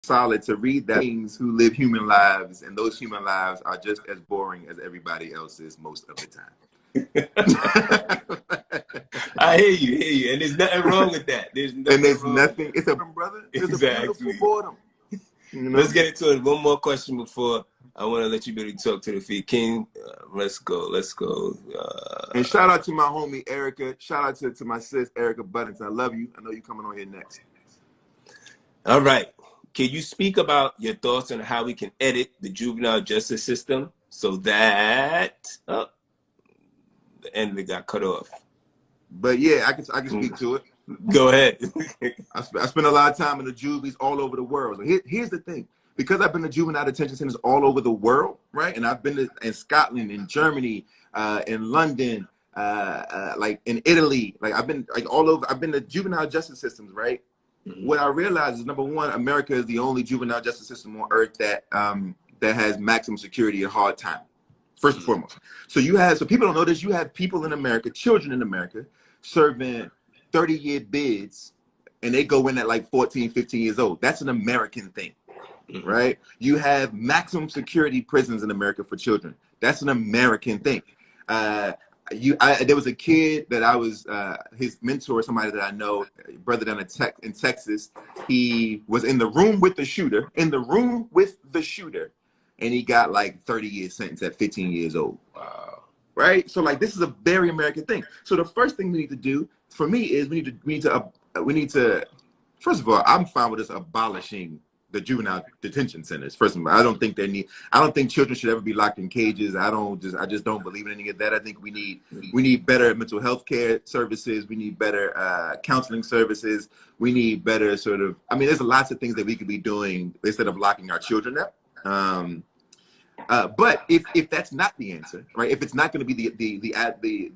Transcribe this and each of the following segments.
solid to read that beings who live human lives, and those human lives are just as boring as everybody else's most of the time. I hear you, and there's nothing wrong with that. There's nothing. It's a brother. It's exactly. a beautiful boredom. You know? Let's get into it. One more question before I want to let you really talk to the feed king. Let's go. And shout out to my homie Erica. Shout out to my sis Erica Buttons. I love you. I know you coming on here next. All right. Can you speak about your thoughts on how we can edit the juvenile justice system so that the end of it got cut off? But yeah, I can speak to it. Go ahead. I spend a lot of time in the juvies all over the world. Here's the thing. Because I've been to juvenile detention centers all over the world, right? And I've been in Scotland, in Germany, in London, like in Italy. Like I've been like all over. I've been to juvenile justice systems, right? Mm-hmm. What I realized is, number one, America is the only juvenile justice system on earth that that has maximum security at hard time. First and foremost. So people don't know this. You have people in America, children in America, serving 30-year bids, and they go in at like 14, 15 years old. That's an American thing. Right? You have maximum security prisons in America for children. That's an American thing. There was a kid that I was his mentor, somebody that I know, brother down in Texas. He was in the room with the shooter, and he got like 30-year sentence at 15 years old. Wow. Right? So like this is a very American thing. So the first thing we need to do for me is we need to first of all, I'm fine with us abolishing the juvenile detention centers. First of all, I don't think children should ever be locked in cages. I just don't believe in any of that. I think we need better mental health care services. We need better counseling services. We need better there's lots of things that we could be doing instead of locking our children up. But if that's not the answer, right? If it's not going to be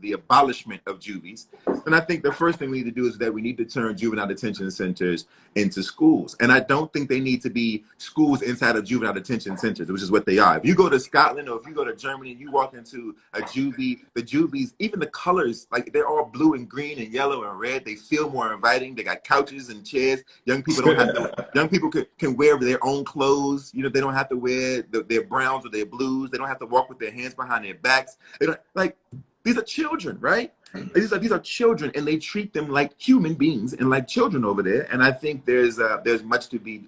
the abolishment of juvies, then I think the first thing we need to do is that we need to turn juvenile detention centers into schools. And I don't think they need to be schools inside of juvenile detention centers, which is what they are. If you go to Scotland or if you go to Germany and you walk into a juvie, the juvies, even the colors, like they're all blue and green and yellow and red. They feel more inviting. They got couches and chairs. Young people don't have to. Young people can wear their own clothes. You know, they don't have to wear their browns or their blues. They don't have to walk with their hands behind their backs. They don't these are children, right? These are children, and they treat them like human beings and like children over there. And I think there's much to be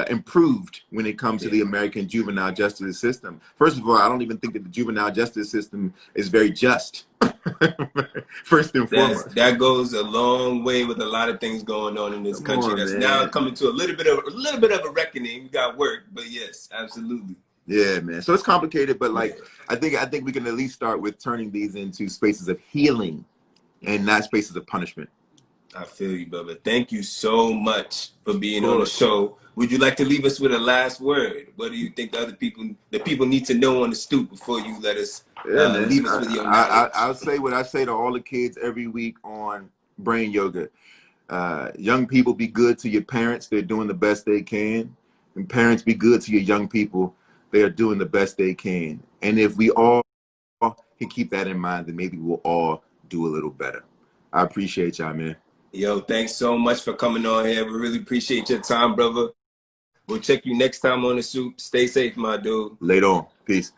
improved when it comes to the American juvenile justice system. First of all, I don't even think that the juvenile justice system is very just. First and foremost, that goes a long way with a lot of things going on in this country. That's now coming to a little bit of a reckoning. We got work, but yes, absolutely. Yeah, man. So it's complicated, but like I think we can at least start with turning these into spaces of healing and not spaces of punishment. I feel you, brother. Thank you so much for being on the show. Would you like to leave us with a last word? What do you think the people need to know on the stoop before you let us leave us with your knowledge? I'll say what I say to all the kids every week on Brain Yoga. Young people, be good to your parents. They're doing the best they can. And parents, be good to your young people. They are doing the best they can. And if we all can keep that in mind, then maybe we'll all do a little better. I appreciate y'all, man. Yo, thanks so much for coming on here. We really appreciate your time, brother. We'll check you next time on the Soup. Stay safe, my dude. Later on. Peace.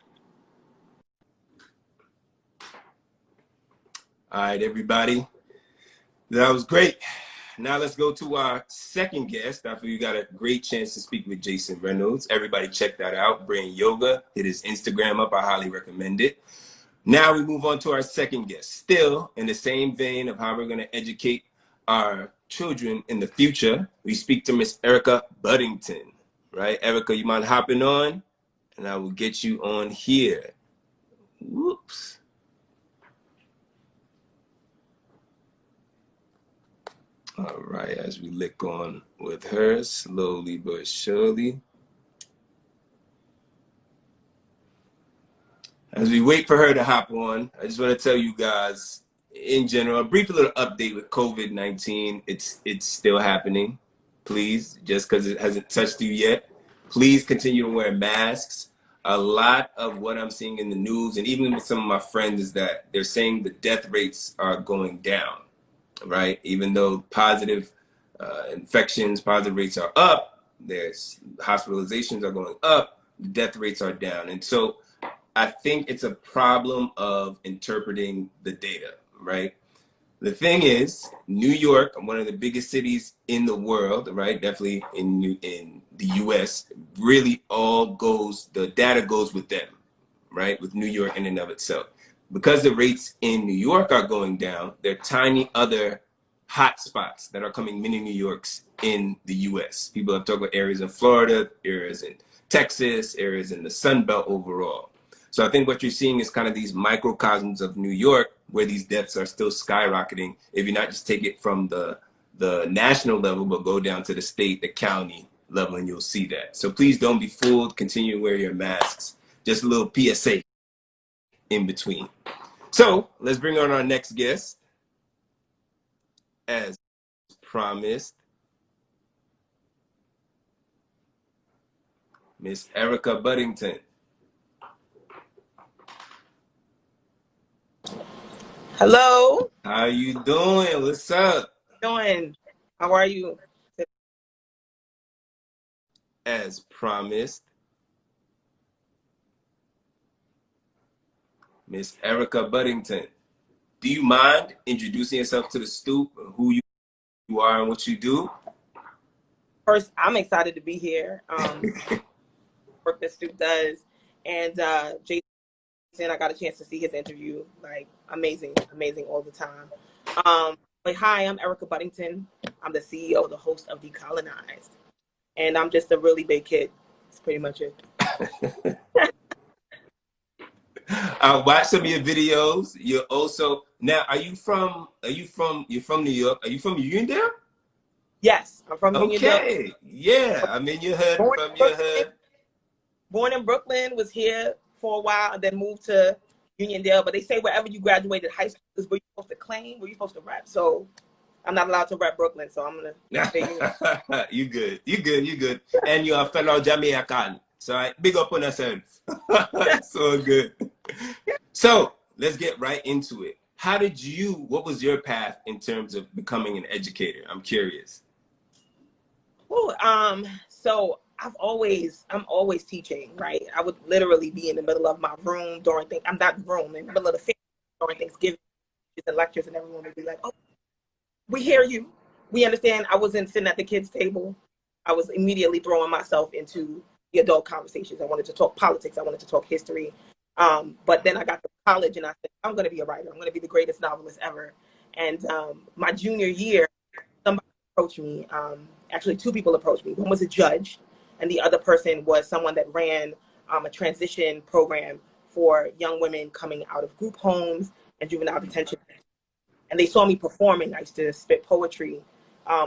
All right, everybody. That was great. Now let's go to our second guest. After you got a great chance to speak with Jason Reynolds. Everybody check that out. Brain Yoga. Hit his Instagram up. I highly recommend it. Now we move on to our second guest. Still in the same vein of how we're going to educate our children in the future, we speak to Miss Erica Buddington. Right? Erica, you mind hopping on? And I will get you on here. Whoops. All right, as we lick on with her, slowly but surely. As we wait for her to hop on, I just want to tell you guys, in general, a brief little update with COVID-19. It's still happening. Please, just because it hasn't touched you yet, please continue to wear masks. A lot of what I'm seeing in the news, and even with some of my friends, is that they're saying the death rates are going down. Right? Even though positive infections, positive rates are up, There's hospitalizations are going up, death rates are down. And so I think it's a problem of interpreting the data, right? The thing is, New York, one of the biggest cities in the world, right? Definitely in the US, really the data goes with them, right? With New York in and of itself. Because the rates in New York are going down, there are tiny other hot spots that are coming mini New Yorks in the US. People have talked about areas in Florida, areas in Texas, areas in the Sun Belt overall. So I think what you're seeing is kind of these microcosms of New York where these deaths are still skyrocketing. If you not just take it from the national level, but go down to the state, the county level, and you'll see that. So please don't be fooled. Continue to wear your masks. Just a little PSA in between. So let's bring on our next guest. As promised, Miss Erica Buddington. Hello. How you doing? What's up? Doing? How are you? As promised, Miss Erica Buddington. Do you mind introducing yourself to the Stoop, who you are and what you do? First, I'm excited to be here. Work that Stoop does, and Jason, I got a chance to see his interview. Like amazing all the time. But hi, I'm Erica Buddington. I'm the CEO, the host of Decolonized, and I'm just a really big kid. That's pretty much it. I watched some of your videos. You're also now. You're from New York. Are you from Uniondale? Yes, I'm from Uniondale. Okay, yeah. I'm in your hood. From your hood. Born in Brooklyn, was here for a while, and then moved to Uniondale. But they say wherever you graduated high school is where you're supposed to claim, where you're supposed to rap. So I'm not allowed to rap Brooklyn, so I'm gonna stay You good. And you're a fellow Jamaican. So big up on yourself. So good. So let's get right into it. What was your path in terms of becoming an educator? I'm curious. So I'm always teaching, right? I would literally be in the middle of my room during I'm not room, in the middle of the family during Thanksgiving and lectures, and everyone would be like, "Oh, we hear you. We understand." I wasn't sitting at the kids' table. I was immediately throwing myself into the adult conversations. I wanted to talk politics. I wanted to talk history. But then I got to college and I said, I'm going to be a writer. I'm going to be the greatest novelist ever. And my junior year, somebody approached me. Actually, two people approached me. One was a judge, and the other person was someone that ran a transition program for young women coming out of group homes and juvenile detention. And they saw me performing. I used to spit poetry,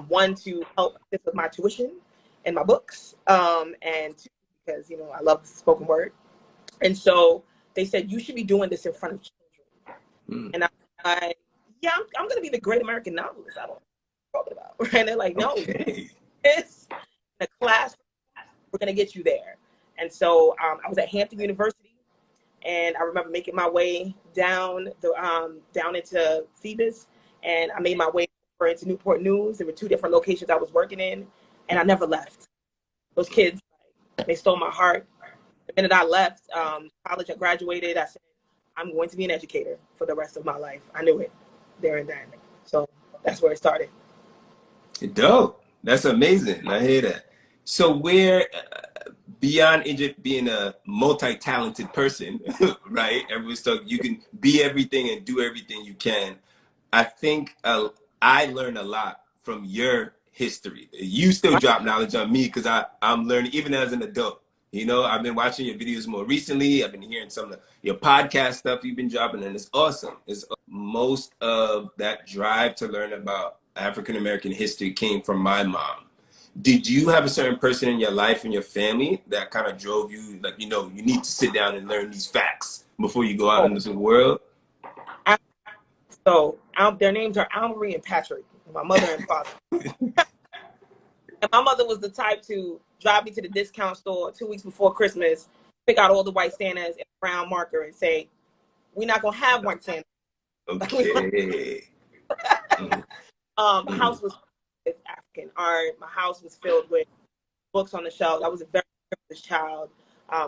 one, to help with my tuition and my books, and two, because, I love spoken word. And so they said, you should be doing this in front of children. And I yeah, I'm going to be the great American novelist. I don't know what you're talking about. And they're like, no, Okay. this in a class, we're going to get you there. And so I was at Hampton University, and I remember making my way down into Phoebus, and I made my way over into Newport News. There were two different locations I was working in, and I never left. Those kids, they stole my heart. The minute I left college, I graduated, I said, I'm going to be an educator for the rest of my life. I knew it there and then. So that's where it started. Dope. That's amazing. I hear that. So where, beyond Egypt being a multi-talented person, right? Everyone's talking, you can be everything and do everything you can. I think I learned a lot from your history. You still drop knowledge on me because I'm learning even as an adult. I've been watching your videos more recently. I've been hearing some of your podcast stuff you've been dropping, and it's awesome. Most of that drive to learn about African-American history came from my mom. Did you have a certain person in your life and your family that kind of drove you, like, you need to sit down and learn these facts before you go out into the world? Their names are Almarie and Patrick, my mother and father. And my mother was the type to drive me to the discount store 2 weeks before Christmas, pick out all the white Santas and a brown marker and say, we're not going to have white Santa. Okay. My house was with African art. My house was filled with books on the shelf. I was a very privileged child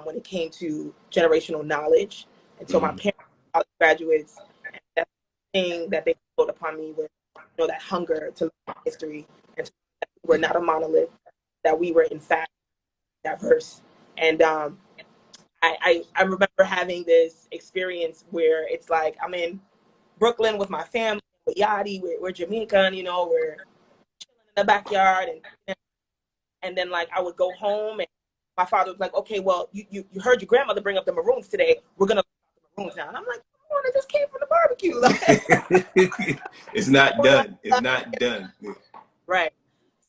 when it came to generational knowledge. And so my parents were college graduates, and that's the thing that they put upon me was, you know, that hunger to learn history, and to know that we were not a monolith, that we were in fact diverse. And I remember having this experience where it's like I'm in Brooklyn with my family, with Yachty, we're Jamaican, you know, we're chilling in the backyard, and then like I would go home and my father was like, okay, well, you heard your grandmother bring up the maroons today. We're gonna look at the maroons now. And I'm like, come on, I just came from the barbecue. Like, it's not done. It's not done. Right.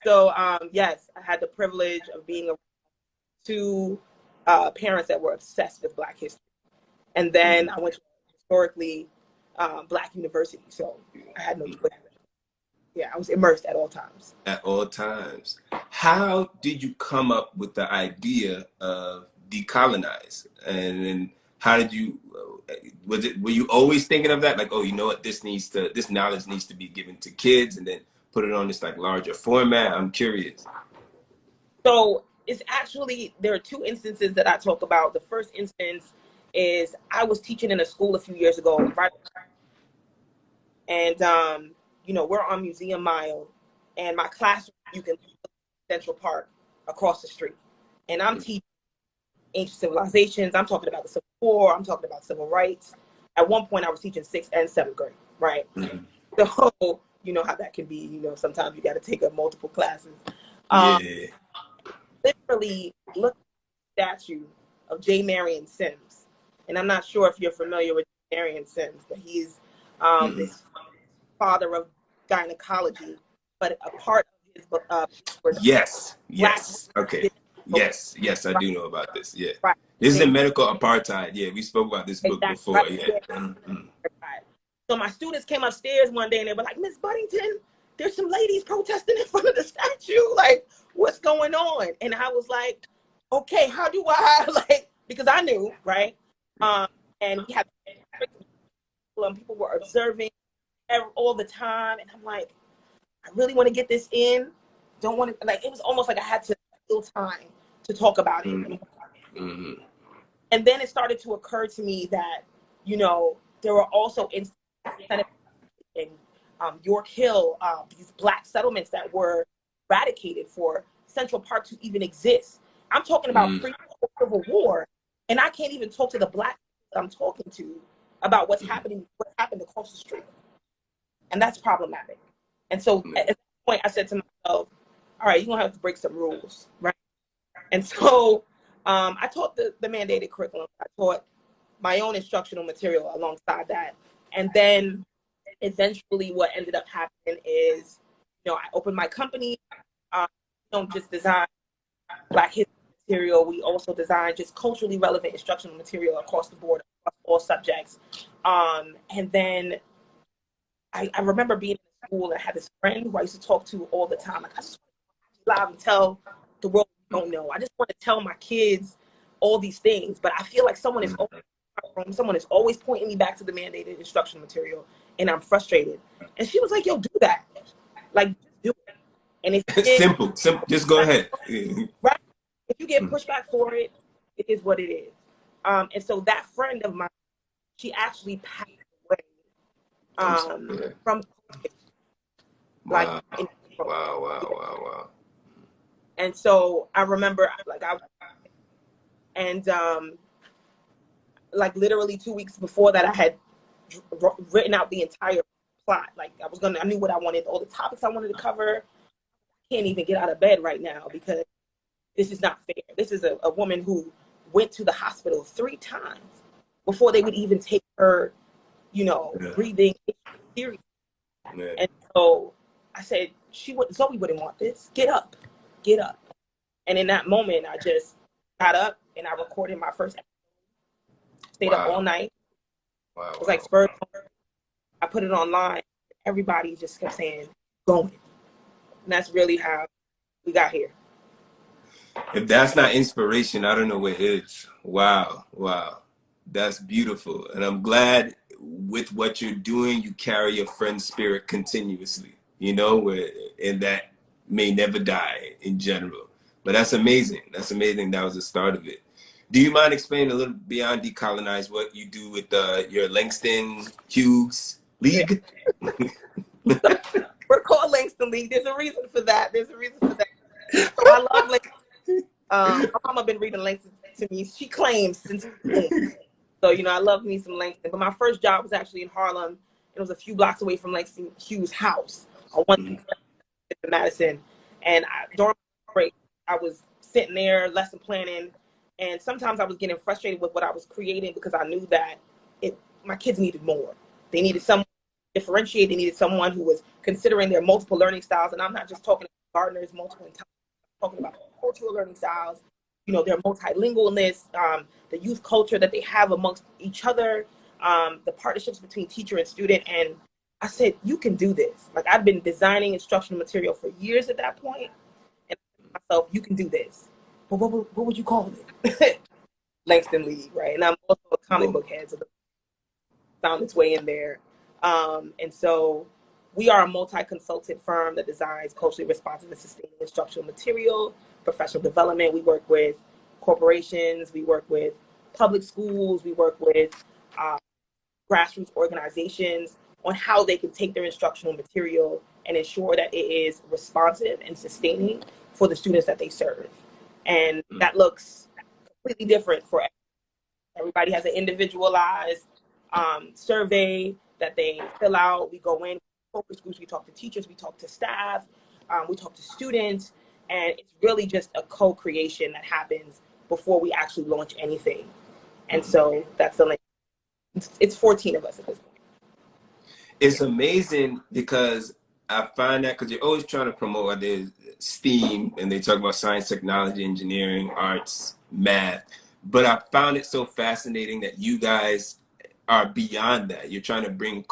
So yes, I had the privilege of being around two parents that were obsessed with Black history. And then I went to a historically Black university. So I had no choice. Yeah, I was immersed at all times. At all times. How did you come up with the idea of decolonize? And how did you, were you always thinking of that? Like, oh, you know what, this knowledge needs to be given to kids and then put it on this like larger format? I'm curious. So it's actually, there are two instances that I talk about. The first instance is I was teaching in a school a few years ago, right? And, you know, we're on Museum Mile, and my classroom, you can see Central Park across the street. And I'm teaching ancient civilizations. I'm talking about the Civil War. I'm talking about civil rights. At one point, I was teaching 6th and 7th grade, right? So, you know how that can be. You know, sometimes you got to take up multiple classes. Literally, look at the statue of J. Marion Sims. And I'm not sure if you're familiar with Marion Sims, but he's this father of gynecology, but a part of his was yes, okay, yes, I do know about this. Yeah, right. This is a medical apartheid. Yeah, we spoke about this book before. Right. Yeah. So my students came upstairs one day and they were like, Miss Buddington, there's some ladies protesting in front of the statue. Like, what's going on? And I was like, okay, how do I like? Because I knew, right? And we had people were observing all the time, and I'm like, I really want to get this in. Don't want to, like, it was almost like I had to steal time to talk about it. And then it started to occur to me that, you know, there were also instances in York Hill, these Black settlements that were eradicated for Central Park to even exist. I'm talking about pre-Civil War, and I can't even talk to the Black that I'm talking to about what's happened across the street. And that's problematic. And so at that point, I said to myself, all right, you're going to have to break some rules, right? And so I taught the mandated curriculum. I taught my own instructional material alongside that. And then eventually what ended up happening is, you know, I opened my company. We don't just design Black history material. We also design just culturally relevant instructional material across the board, across all subjects. And then I remember being in school and I had this friend who I used to talk to all the time. Like, I just want to live and tell the world we don't know. I just want to tell my kids all these things, but I feel like someone is always pointing me back to the mandated instructional material, and I'm frustrated. And she was like, "Yo, do that. Like, just do it." And if simple, just go ahead. Right? If you get pushback for it, it is what it is. And so that friend of mine, she actually passed away from like wow. And so I remember like literally 2 weeks before that, I had written out the entire plot. Like I knew what I wanted, all the topics I wanted to cover. I can't even get out of bed right now because this is not fair. This is a woman who went to the hospital 3 times before they would even take her, you know, breathing seriously. And so I said, Zoe wouldn't want this. Get up. And in that moment, I just got up and I recorded my first episode. Stayed up all night. It was like spurred. I put it online. Everybody just kept saying, going. And that's really how we got here. If that's not inspiration, I don't know what is. Wow. That's beautiful. And I'm glad with what you're doing, you carry your friend's spirit continuously, you know, and that may never die in general. But that's amazing. That's amazing. That was the start of it. Do you mind explaining a little beyond Decolonize what you do with your Langston Hughes League? We're called Langston League. There's a reason for that. There's a reason for that. So I love Langston. My mama been reading Langston to me. She claims since so, you know, I love me some Langston. But my first job was actually in Harlem. It was a few blocks away from Langston Hughes' house on one in Madison. And during break, I was sitting there, lesson planning, and sometimes I was getting frustrated with what I was creating because I knew that my kids needed more. They needed someone to differentiate. They needed someone who was considering their multiple learning styles. And I'm not just talking about Gardner's multiple intelligence. I'm talking about cultural learning styles, you know, their multilingualness, the youth culture that they have amongst each other, the partnerships between teacher and student. And I said, you can do this. Like, I've been designing instructional material for years at that point. And I said to myself, you can do this. But what would you call it? Langston League, right? And I'm also a comic book head, so found its way in there. And so we are a multi-consultant firm that designs culturally responsive and sustaining instructional material, professional development. We work with corporations, we work with public schools, we work with grassroots organizations on how they can take their instructional material and ensure that it is responsive and sustaining for the students that they serve. And that looks completely different for everybody. Has an individualized survey that they fill out. We go in, focus groups, we talk to teachers, we talk to staff, we talk to students, and it's really just a co-creation that happens before we actually launch anything. And so that's the link. It's 14 of us at this point. It's amazing because I find that because you're always trying to promote there's STEAM and they talk about science, technology, engineering, arts, math. But I found it so fascinating that you guys are beyond that. You're trying to bring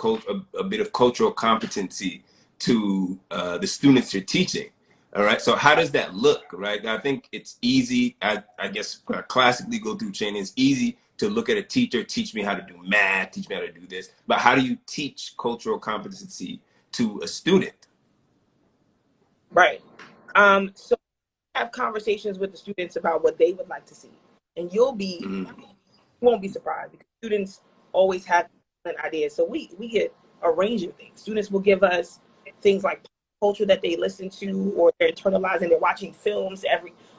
a bit of cultural competency to the students you're teaching. All right. So how does that look? Right. I think it's easy. I guess when I classically go through training, it's easy to look at a teacher, teach me how to do math, teach me how to do this. But how do you teach cultural competency to a student? Right. So have conversations with the students about what they would like to see. And you won't be surprised because students always have ideas. So we get a range of things. Students will give us things like culture that they listen to, or they're internalizing, they're watching films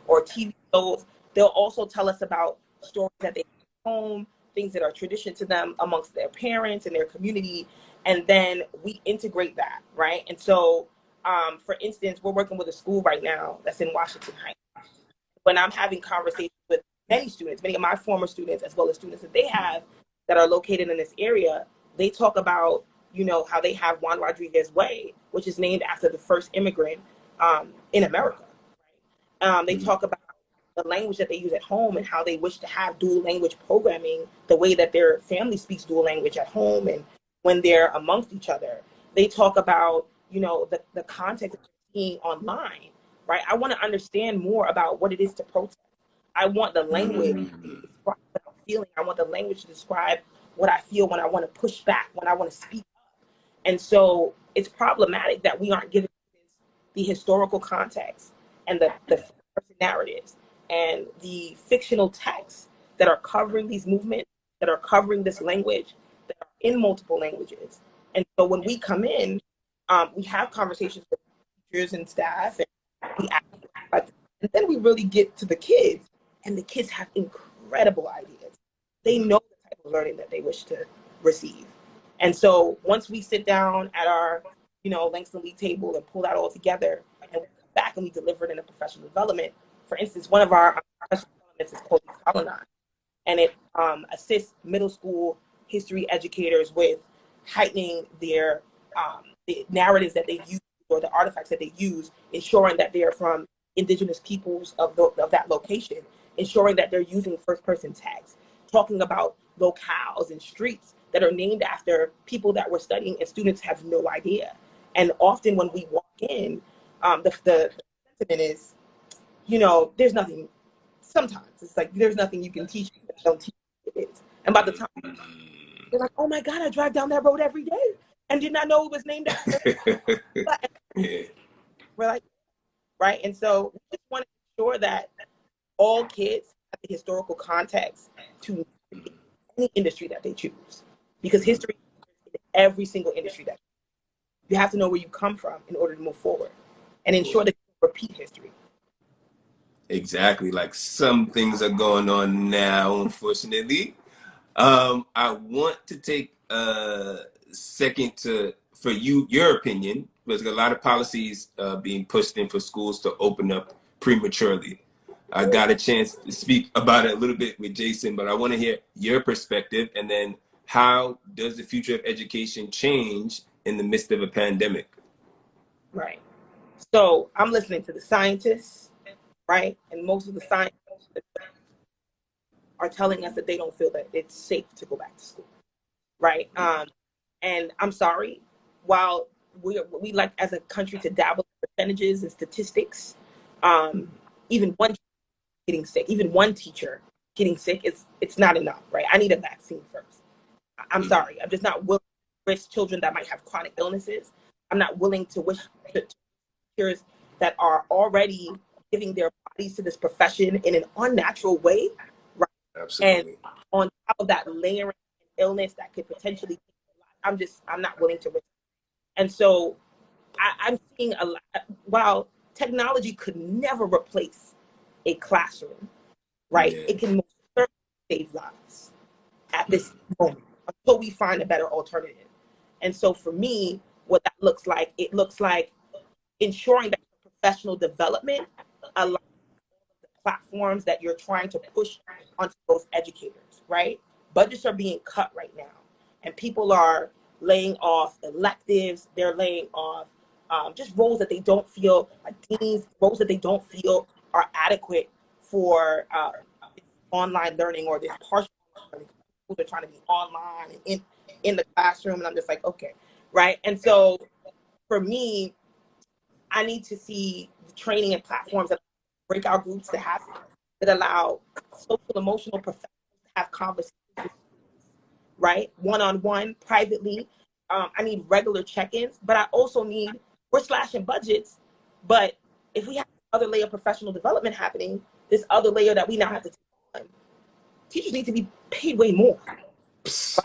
or TV shows. They'll also tell us about stories that they home, things that are tradition to them amongst their parents and their community, and then we integrate that, right? And so, for instance, we're working with a school right now that's in Washington Heights. When I'm having conversations with many students, many of my former students, as well as students that they have that are located in this area, they talk about, you know, how they have Juan Rodriguez Way, which is named after the first immigrant in America. Right? They talk about the language that they use at home and how they wish to have dual language programming the way that their family speaks dual language at home and when they're amongst each other. They talk about, you know, the context that they're seeing online, right? I want to understand more about what it is to protest. I want the language to describe what I'm feeling. I want the language to describe what I feel when I want to push back, when I want to speak up. And so it's problematic that we aren't giving the historical context and the person narratives and the fictional texts that are covering these movements, that are covering this language, that are in multiple languages. And so when we come in, we have conversations with teachers and staff, and we ask, and then we really get to the kids, and the kids have incredible ideas. They know the type of learning that they wish to receive. And so once we sit down at our, you know, Langston League table and pull that all together, and we come back and we deliver it in a professional development. For instance, one of our professional developments is called Decolonize, and it assists middle school history educators with heightening their the narratives that they use or the artifacts that they use, ensuring that they're from indigenous peoples of that location, ensuring that they're using first-person text, talking about locales and streets that are named after people that we're studying, and students have no idea. And often when we walk in, the sentiment is, you know, there's nothing. Sometimes it's like there's nothing you can teach me that don't teach me it is. And by the time they're like, oh my God, I drive down that road every day and did not know it was named after. We're like, right? And so we just want to ensure that all kids have the historical context to any industry that they choose, because history is in every single industry that you have to know where you come from in order to move forward and ensure that you repeat history. Exactly. Like some things are going on now, unfortunately. I want to take a second for your opinion, because a lot of policies being pushed in for schools to open up prematurely. I got a chance to speak about it a little bit with Jason, but I want to hear your perspective, and then how does the future of education change in the midst of a pandemic? Right. So I'm listening to the scientists, right? And most of the scientists are telling us that they don't feel that it's safe to go back to school, right? And I'm sorry, while we like as a country to dabble in percentages and statistics, even one getting sick, even one teacher getting sick, it's not enough, right? I need a vaccine first. I'm sorry, I'm just not willing to risk children that might have chronic illnesses. I'm not willing to wish teachers that are already giving their bodies to this profession in an unnatural way, right? Absolutely. And on top of that, layering illness that could potentially, I'm not willing to risk. And so I'm seeing a lot. While technology could never replace a classroom, right? Yeah. It can most certainly save lives at this moment until we find a better alternative. And so for me, what that looks like, it looks like ensuring that professional development allows the platforms that you're trying to push onto those educators, right? Budgets are being cut right now, and people are laying off electives. They're laying off just roles that they don't feel, like deans, roles that they don't feel are adequate for online learning or this partial learning. They're trying to be online and in the classroom, and I'm just like, okay, right? And so for me, I need to see the training and platforms that breakout groups that allow social emotional professionals to have conversations, right? One-on-one, privately. I need regular check-ins, but I also need, we're slashing budgets, but if we have other layer of professional development happening, this other layer that we now have to take on, teachers need to be paid way more. And so,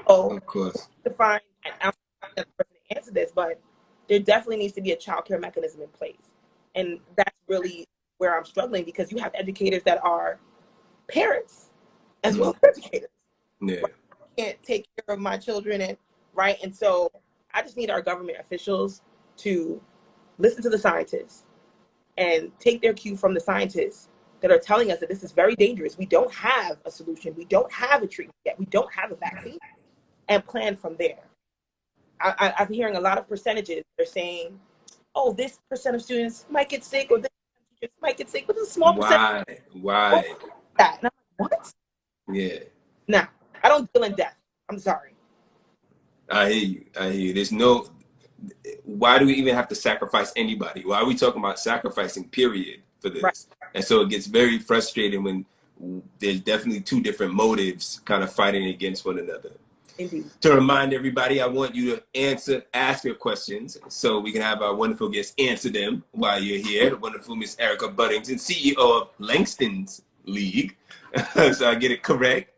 Of course. to find, and I'm not the person to answer this, but there definitely needs to be a child care mechanism in place. And that's really where I'm struggling, because you have educators that are parents as well as educators. Yeah. Right? I can't take care of my children, and right. And so I just need our government officials to listen to the scientists and take their cue from the scientists that are telling us that this is very dangerous. We don't have a solution. We don't have a treatment yet. We don't have a vaccine, and plan from there. I'm hearing a lot of percentages. They're saying, oh, this percent of students might get sick, or this teachers might get sick, but it's a small percentage. Why? That? And I'm like, what? Yeah. Nah, I don't deal in death. I'm sorry. I hear you. There's no, why do we even have to sacrifice anybody? Why are we talking about sacrificing, period, for this? Right. And so it gets very frustrating when there's definitely two different motives kind of fighting against one another. Indeed. To remind everybody, I want you to ask your questions so we can have our wonderful guests answer them while you're here. The wonderful Miss Erica Buddington, CEO of Langston's League. So I get it correct.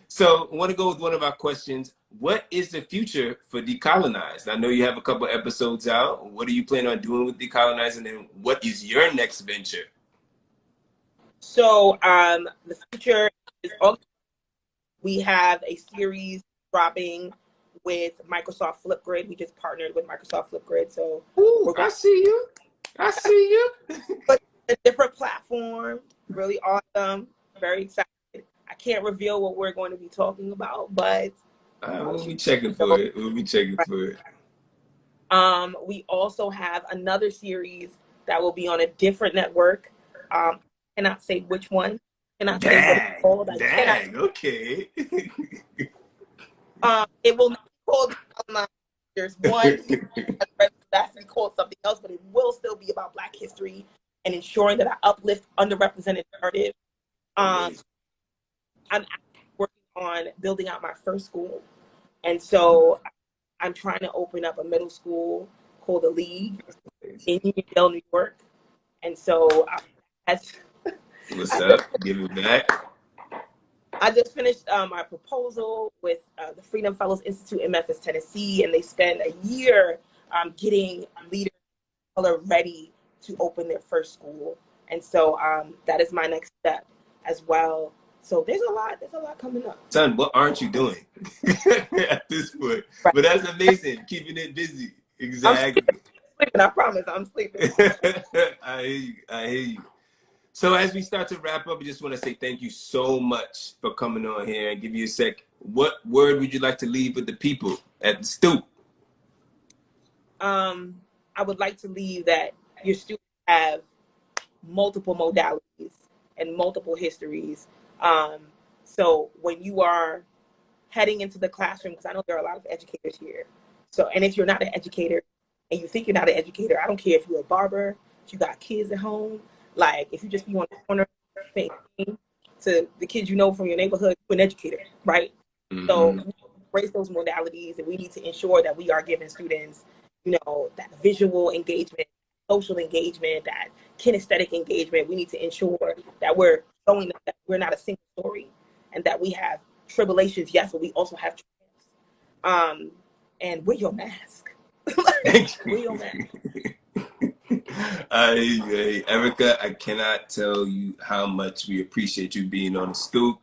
So I want to go with one of our questions. What is the future for Decolonized? I know you have a couple episodes out. What do you plan on doing with Decolonized? And then what is your next venture? So the future is we have a series dropping with Microsoft Flipgrid. We just partnered with Microsoft Flipgrid. So I see you. I see you. But a different platform, really awesome, very excited. I can't reveal what we're going to be talking about, but We'll be checking for it. We'll be checking for it. We also have another series that will be on a different network. I cannot say which one. Cannot say what it's called. Okay. It will not be called. There's one that's to be called something else, but it will still be about Black history and ensuring that I uplift underrepresented narratives. I'm working on building out my first school, and so I'm trying to open up a middle school called the League in Uniondale, New York. And so As What's up? Give it back. I just finished my proposal with the Freedom Fellows Institute in Memphis, Tennessee, and they spend a year getting leaders of color ready to open their first school. And so that is my next step as well. So there's a lot coming up. Son, what aren't you doing at this point? Right. But that's amazing. Keeping it busy. Exactly. I'm sleeping, I promise. I'm sleeping. I hear you. I hear you. So as we start to wrap up, I just want to say thank you so much for coming on here and give you a sec. What word would you like to leave with the people at the Stoop? I would like to leave that your students have multiple modalities and multiple histories. So when you are heading into the classroom, because I know there are a lot of educators here. So, and if you're not an educator and you think you're not an educator, I don't care if you're a barber, if you got kids at home, like if you just be on the corner saying to the kids you know from your neighborhood, you're an educator, right? Mm-hmm. So we embrace those modalities, and we need to ensure that we are giving students, you know, that visual engagement, social engagement, that kinesthetic engagement. We need to ensure that we're showing them that we're not a single story and that we have tribulations, yes, but we also have triumphs. And wear your mask. Wear your mask. Hey, Erica, I cannot tell you how much we appreciate you being on the Stoop.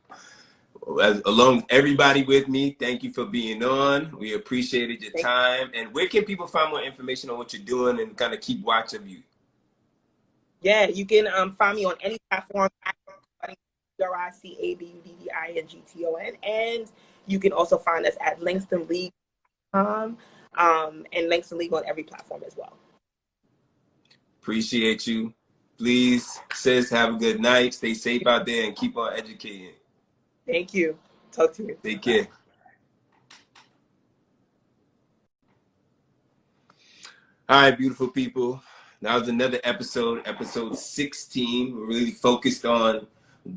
Along with everybody with me, thank you for being on. We appreciated your time. And where can people find more information on what you're doing and kind of keep watch of you? Yeah, you can find me on any platform. RICABUDDINGTON, and you can also find us at LangstonLeague.com and Langston League on every platform as well. Appreciate you. Please, sis, have a good night. Stay safe out there and keep on educating. Thank you. Talk to you. Take care. All right, beautiful people. That was another episode 16. We're really focused on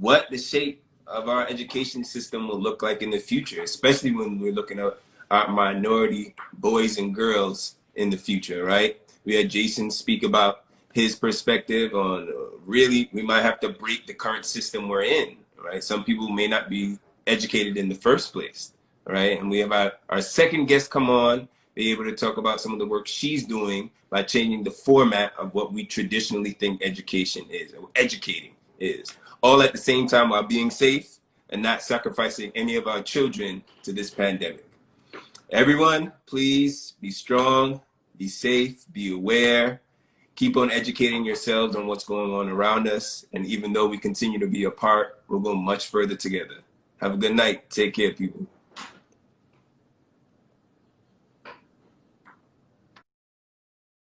what the shape of our education system will look like in the future, especially when we're looking at our minority boys and girls in the future, right? We had Jason speak about his perspective on really we might have to break the current system we're in, right? Some people may not be educated in the first place, right? And we have our second guest come on, be able to talk about some of the work she's doing by changing the format of what we traditionally think education is, or educating is, all at the same time while being safe and not sacrificing any of our children to this pandemic. Everyone, please be strong, be safe, be aware, keep on educating yourselves on what's going on around us. And even though we continue to be apart, we're going much further together. Have a good night. Take care, people.